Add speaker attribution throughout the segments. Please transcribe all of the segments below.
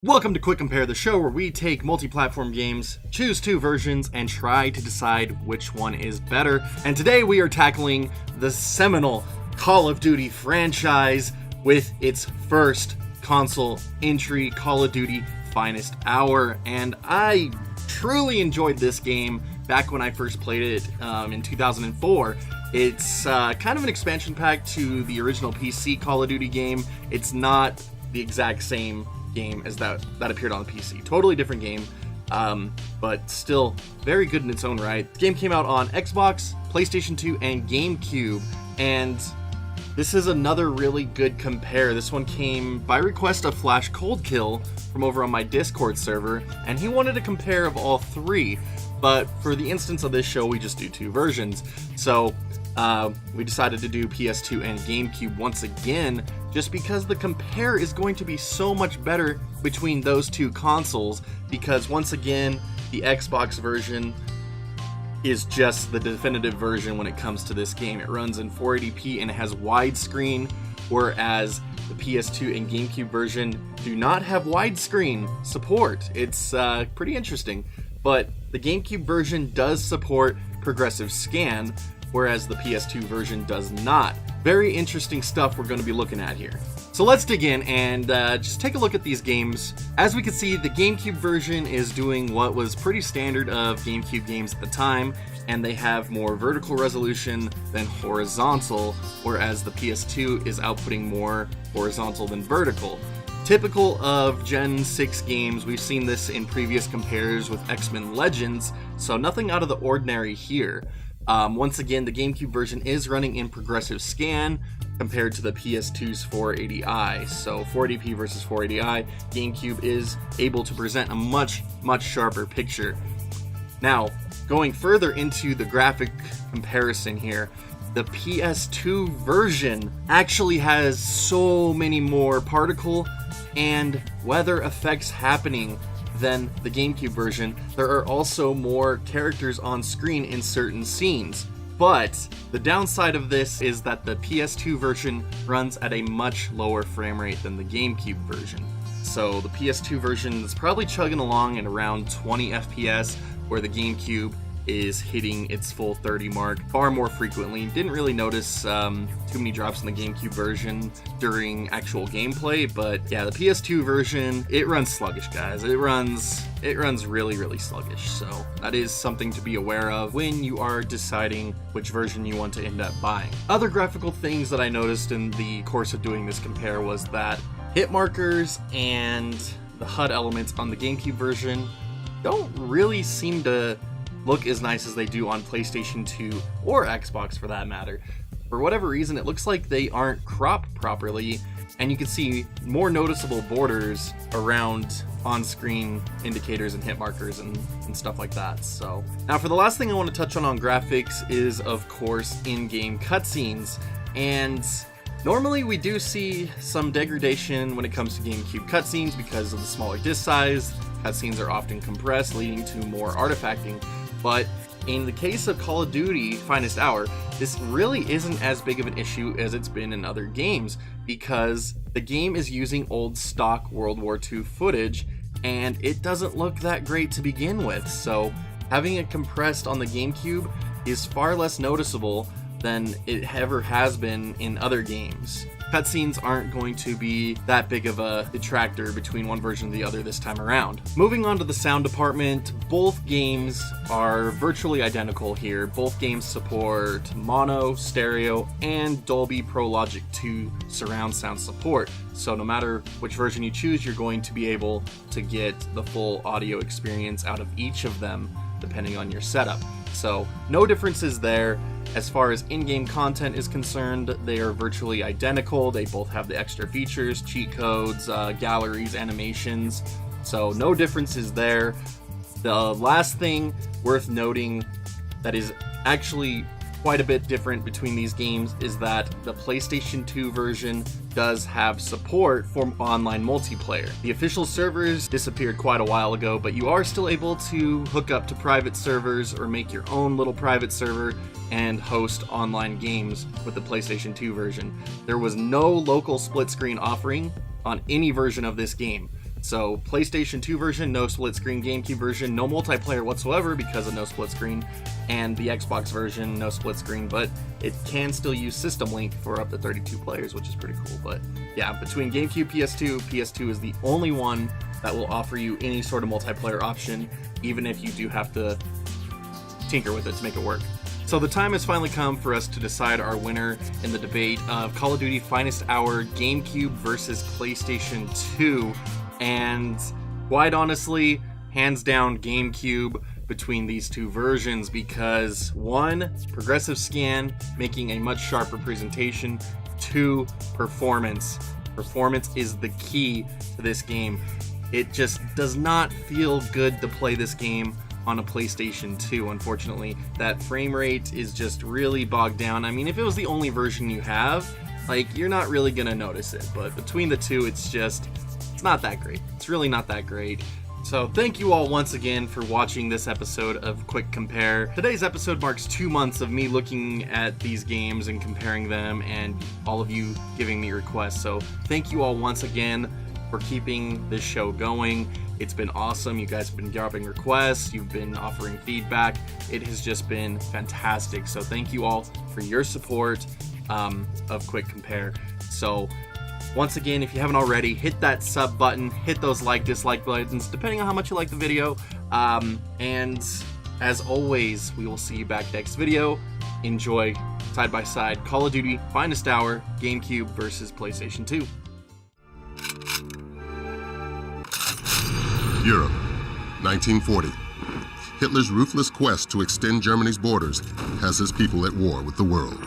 Speaker 1: Welcome to Quick Compare, the show where we take multi-platform games, choose two versions, and try to decide which one is better. And today we are tackling the seminal Call of Duty franchise with its first console entry, Call of Duty Finest Hour. And I truly enjoyed this game back when I first played it in 2004. It's kind of an expansion pack to the original PC Call of Duty game. It's not the exact same game as that appeared on the PC. Totally different game, but still very good in its own right. The game came out on Xbox, PlayStation 2, and GameCube, and this is another really good compare. This one came by request of Flash Coldkill from over on my Discord server, and he wanted a compare of all three, but for the instance of this show, we just do two versions. So we decided to do PS2 and GameCube once again, just because the compare is going to be so much better between those two consoles, because once again, the Xbox version is just the definitive version when it comes to this game. It runs in 480p and it has widescreen, whereas the PS2 and GameCube version do not have widescreen support. It's pretty interesting, but the GameCube version does support progressive scan, whereas the PS2 version does not. Very interesting stuff we're going to be looking at here. So let's dig in and just take a look at these games. As we can see, the GameCube version is doing what was pretty standard of GameCube games at the time, and they have more vertical resolution than horizontal, whereas the PS2 is outputting more horizontal than vertical. Typical of Gen 6 games, we've seen this in previous compares with X-Men Legends, so nothing out of the ordinary here. Once again, the GameCube version is running in progressive scan compared to the PS2's 480i. So 480p versus 480i, GameCube is able to present a much sharper picture. Now, going further into the graphic comparison here, the PS2 version actually has so many more particle and weather effects happening than the GameCube version. There are also more characters on screen in certain scenes, but the downside of this is that the PS2 version runs at a much lower frame rate than the GameCube version. So the PS2 version is probably chugging along at around 20 FPS, where the GameCube is hitting its full 30 mark far more frequently. Didn't really notice too many drops in the GameCube version during actual gameplay, but yeah, the PS2 version, it runs sluggish, guys. It runs really sluggish, so that is something to be aware of when you are deciding which version you want to end up buying. Other graphical things that I noticed in the course of doing this compare was that hit markers and the HUD elements on the GameCube version don't really seem to look as nice as they do on PlayStation 2 or Xbox for that matter. For whatever reason, it looks like they aren't cropped properly, and you can see more noticeable borders around on-screen indicators and hit markers and stuff like that. So now for the last thing I want to touch on graphics is, of course, in-game cutscenes. And normally we do see some degradation when it comes to GameCube cutscenes because of the smaller disc size. Cutscenes are often compressed, leading to more artifacting. But in the case of Call of Duty Finest Hour, this really isn't as big of an issue as it's been in other games, because the game is using old stock World War II footage, and it doesn't look that great to begin with. So having it compressed on the GameCube is far less noticeable than it ever has been in other games. Cutscenes aren't going to be that big of a detractor between one version and the other this time around. Moving on to the sound department, both games are virtually identical here. Both games support mono, stereo, and Dolby Pro Logic 2 surround sound support. So no matter which version you choose, you're going to be able to get the full audio experience out of each of them, depending on your setup. So no differences there. As far as in-game content is concerned, they are virtually identical. They both have the extra features, cheat codes, galleries, animations. So no differences there. The last thing worth noting that is actually quite a bit different between these games is that the PlayStation 2 version does have support for online multiplayer. The official servers disappeared quite a while ago, but you are still able to hook up to private servers or make your own little private server and host online games with the PlayStation 2 version. There was no local split screen offering on any version of this game. So PlayStation 2 version, no split screen. GameCube version, no multiplayer whatsoever because of no split screen. And the Xbox version, no split screen, but it can still use System Link for up to 32 players, which is pretty cool. But yeah, between GameCube, PS2 is the only one that will offer you any sort of multiplayer option, even if you do have to tinker with it to make it work. So the time has finally come for us to decide our winner in the debate of Call of Duty Finest Hour GameCube versus PlayStation 2. And quite honestly, hands down GameCube between these two versions, because one, progressive scan, making a much sharper presentation. Two, performance. Performance is the key to this game. It just does not feel good to play this game on a PlayStation 2, unfortunately. That frame rate is just really bogged down. I mean, if it was the only version you have, like, you're not really gonna notice it, but between the two, it's not that great. It's really not that great. So thank you all once again for watching this episode of Quick Compare. Today's episode marks 2 months of me looking at these games and comparing them, and all of you giving me requests. So thank you all once again for keeping this show going. It's been awesome. You guys have been dropping requests. You've been offering feedback. It has just been fantastic. So thank you all for your support of Quick Compare. So once again, if you haven't already, hit that sub button, hit those dislike buttons, depending on how much you like the video. And as always, we will see you back next video. Enjoy side by side Call of Duty Finest Hour GameCube versus PlayStation 2.
Speaker 2: Europe, 1940. Hitler's ruthless quest to extend Germany's borders has his people at war with the world.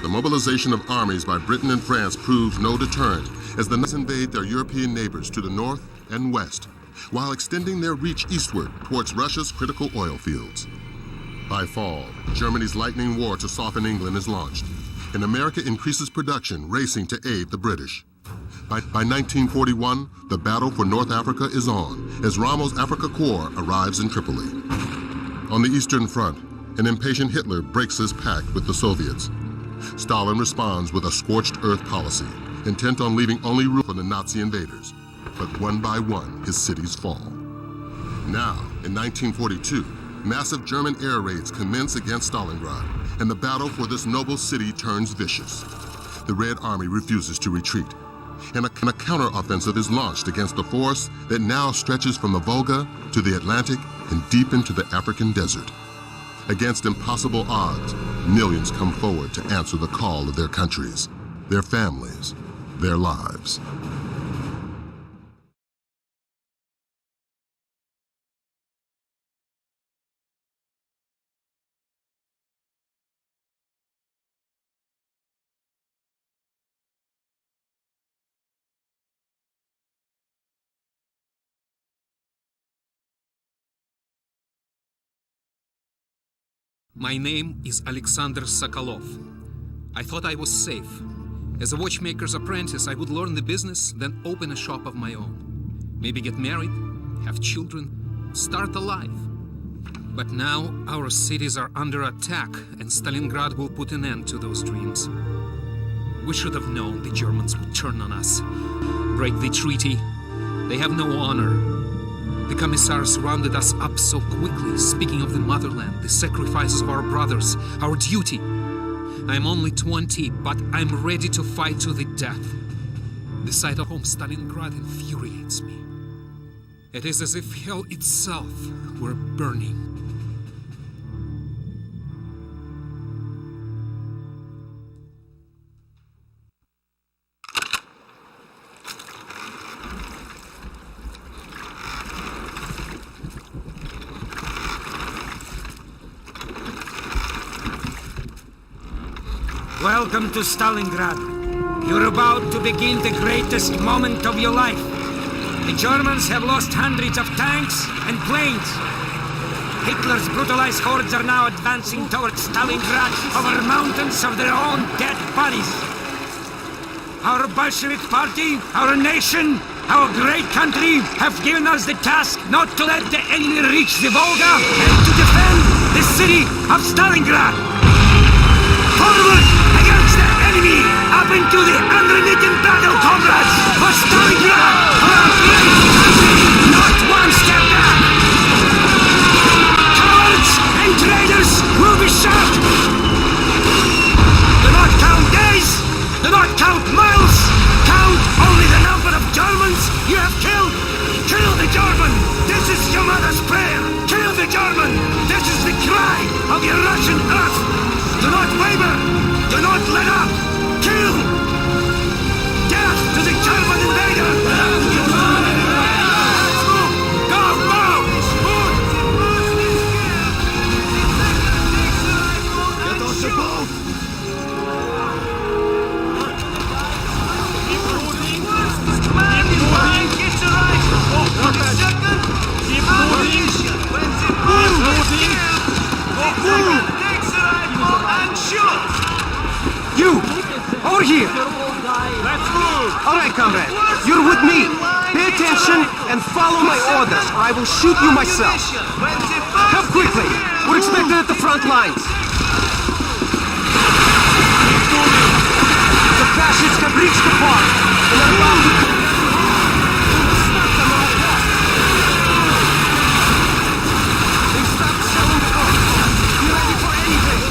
Speaker 2: The mobilization of armies by Britain and France proves no deterrent as the Nazis invade their European neighbors to the north and west, while extending their reach eastward towards Russia's critical oil fields. By fall, Germany's lightning war to soften England is launched, and America increases production, racing to aid the British. By 1941, the battle for North Africa is on, as Rommel's Afrika Korps arrives in Tripoli. On the Eastern Front, an impatient Hitler breaks his pact with the Soviets. Stalin responds with a scorched earth policy, intent on leaving only room for the Nazi invaders. But one by one, his cities fall. Now, in 1942, massive German air raids commence against Stalingrad, and the battle for this noble city turns vicious. The Red Army refuses to retreat, and a counteroffensive is launched against a force that now stretches from the Volga to the Atlantic and deep into the African desert. Against impossible odds, millions come forward to answer the call of their countries, their families, their lives.
Speaker 3: My name is Alexander Sokolov. I thought I was safe. As a watchmaker's apprentice, I would learn the business, then open a shop of my own. Maybe get married, have children, start a life. But now our cities are under attack, and Stalingrad will put an end to those dreams. We should have known the Germans would turn on us, break the treaty. They have no honor. The commissars rounded us up so quickly, speaking of the motherland, the sacrifices of our brothers, our duty. I'm only 20, but I'm ready to fight to the death. The sight of home Stalingrad infuriates me. It is as if hell itself were burning.
Speaker 4: Welcome to Stalingrad. You're about to begin the greatest moment of your life. The Germans have lost hundreds of tanks and planes. Hitler's brutalized hordes are now advancing towards Stalingrad over mountains of their own dead bodies. Our Bolshevik party, our nation, our great country have given us the task not to let the enemy reach the Volga and to defend the city of Stalingrad. Forward against the enemy, up into the unremitting battle, comrades, for Stalingrad, for our great country, not one step back. Cowards and traitors will be shot. Do not count days, do not count miles, count only the number of Germans you have killed. Kill the German, this is your mother's prayer. Kill the German, this is the cry of your Russian earth. Do not waver, do not let up, kill! Death to the German invader! Go, go! Get off the boat!
Speaker 5: You! Over here!
Speaker 4: Let's move!
Speaker 5: Alright, comrade. You're with me. Pay attention and follow my orders, or I will shoot you myself. Come quickly! We're expected at the front lines. The fascists have reached the park and are about to... They stopped shelling the boat. Be ready for anything.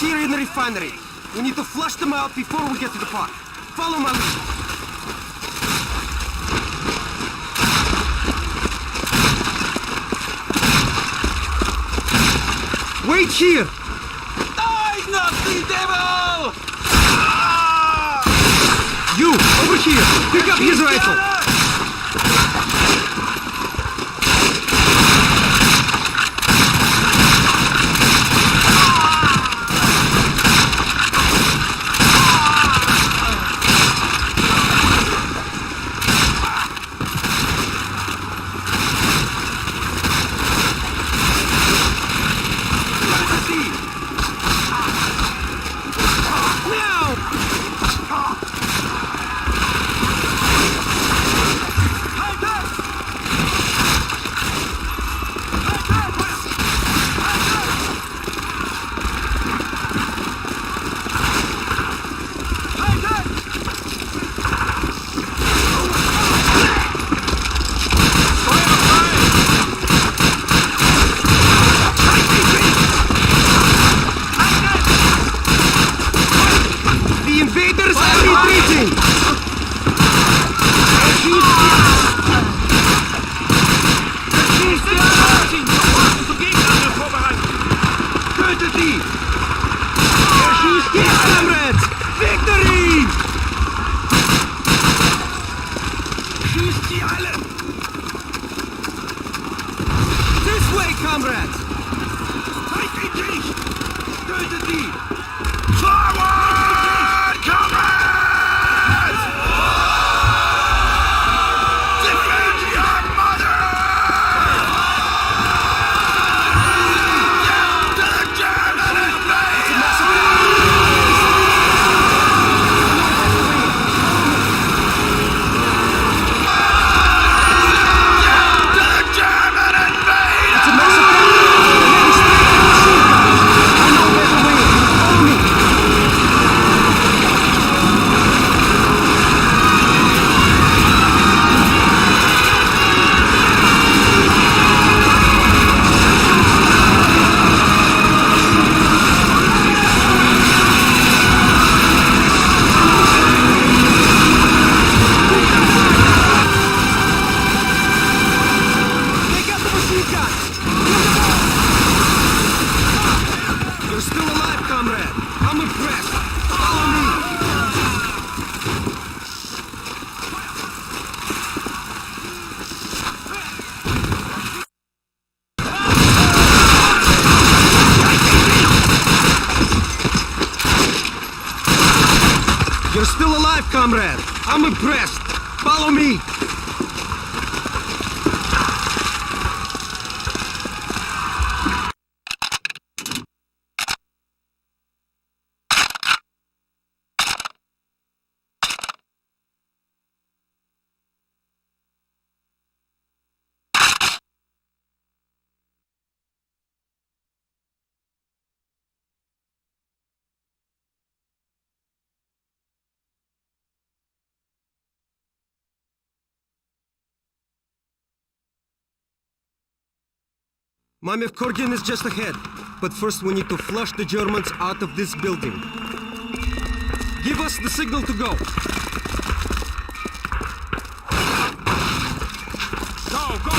Speaker 5: Here in the refinery. We need to flush them out before we get to the park. Follow my lead. Wait here!
Speaker 6: Die, Nazi devil!
Speaker 5: You, over here! Pick up his rifle!
Speaker 6: Schießt sie alle!
Speaker 5: This way, comrades!
Speaker 6: Haltet dich! Tötet die! Forward, comrades! Defend your mother! Down to the German invader!
Speaker 5: You're still alive, comrade! I'm impressed! Follow me! Mamiev Korgin is just ahead, but first we need to flush the Germans out of this building. Give us the signal to go.
Speaker 6: Go, go, go!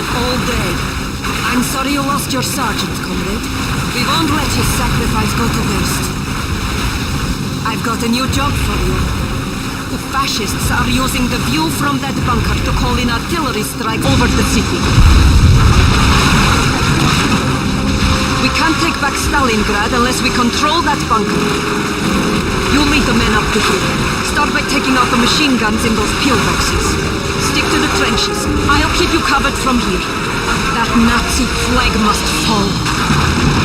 Speaker 7: All day. I'm sorry you lost your sergeant, comrade. We won't let his sacrifice go to waste. I've got a new job for you. The fascists are using the view from that bunker to call in artillery strikes over the city. We can't take back Stalingrad unless we control that bunker. You lead the men up to here. Start by taking out the machine guns in those pillboxes. Stick to the trenches. I'll keep you covered from here. That Nazi flag must fall.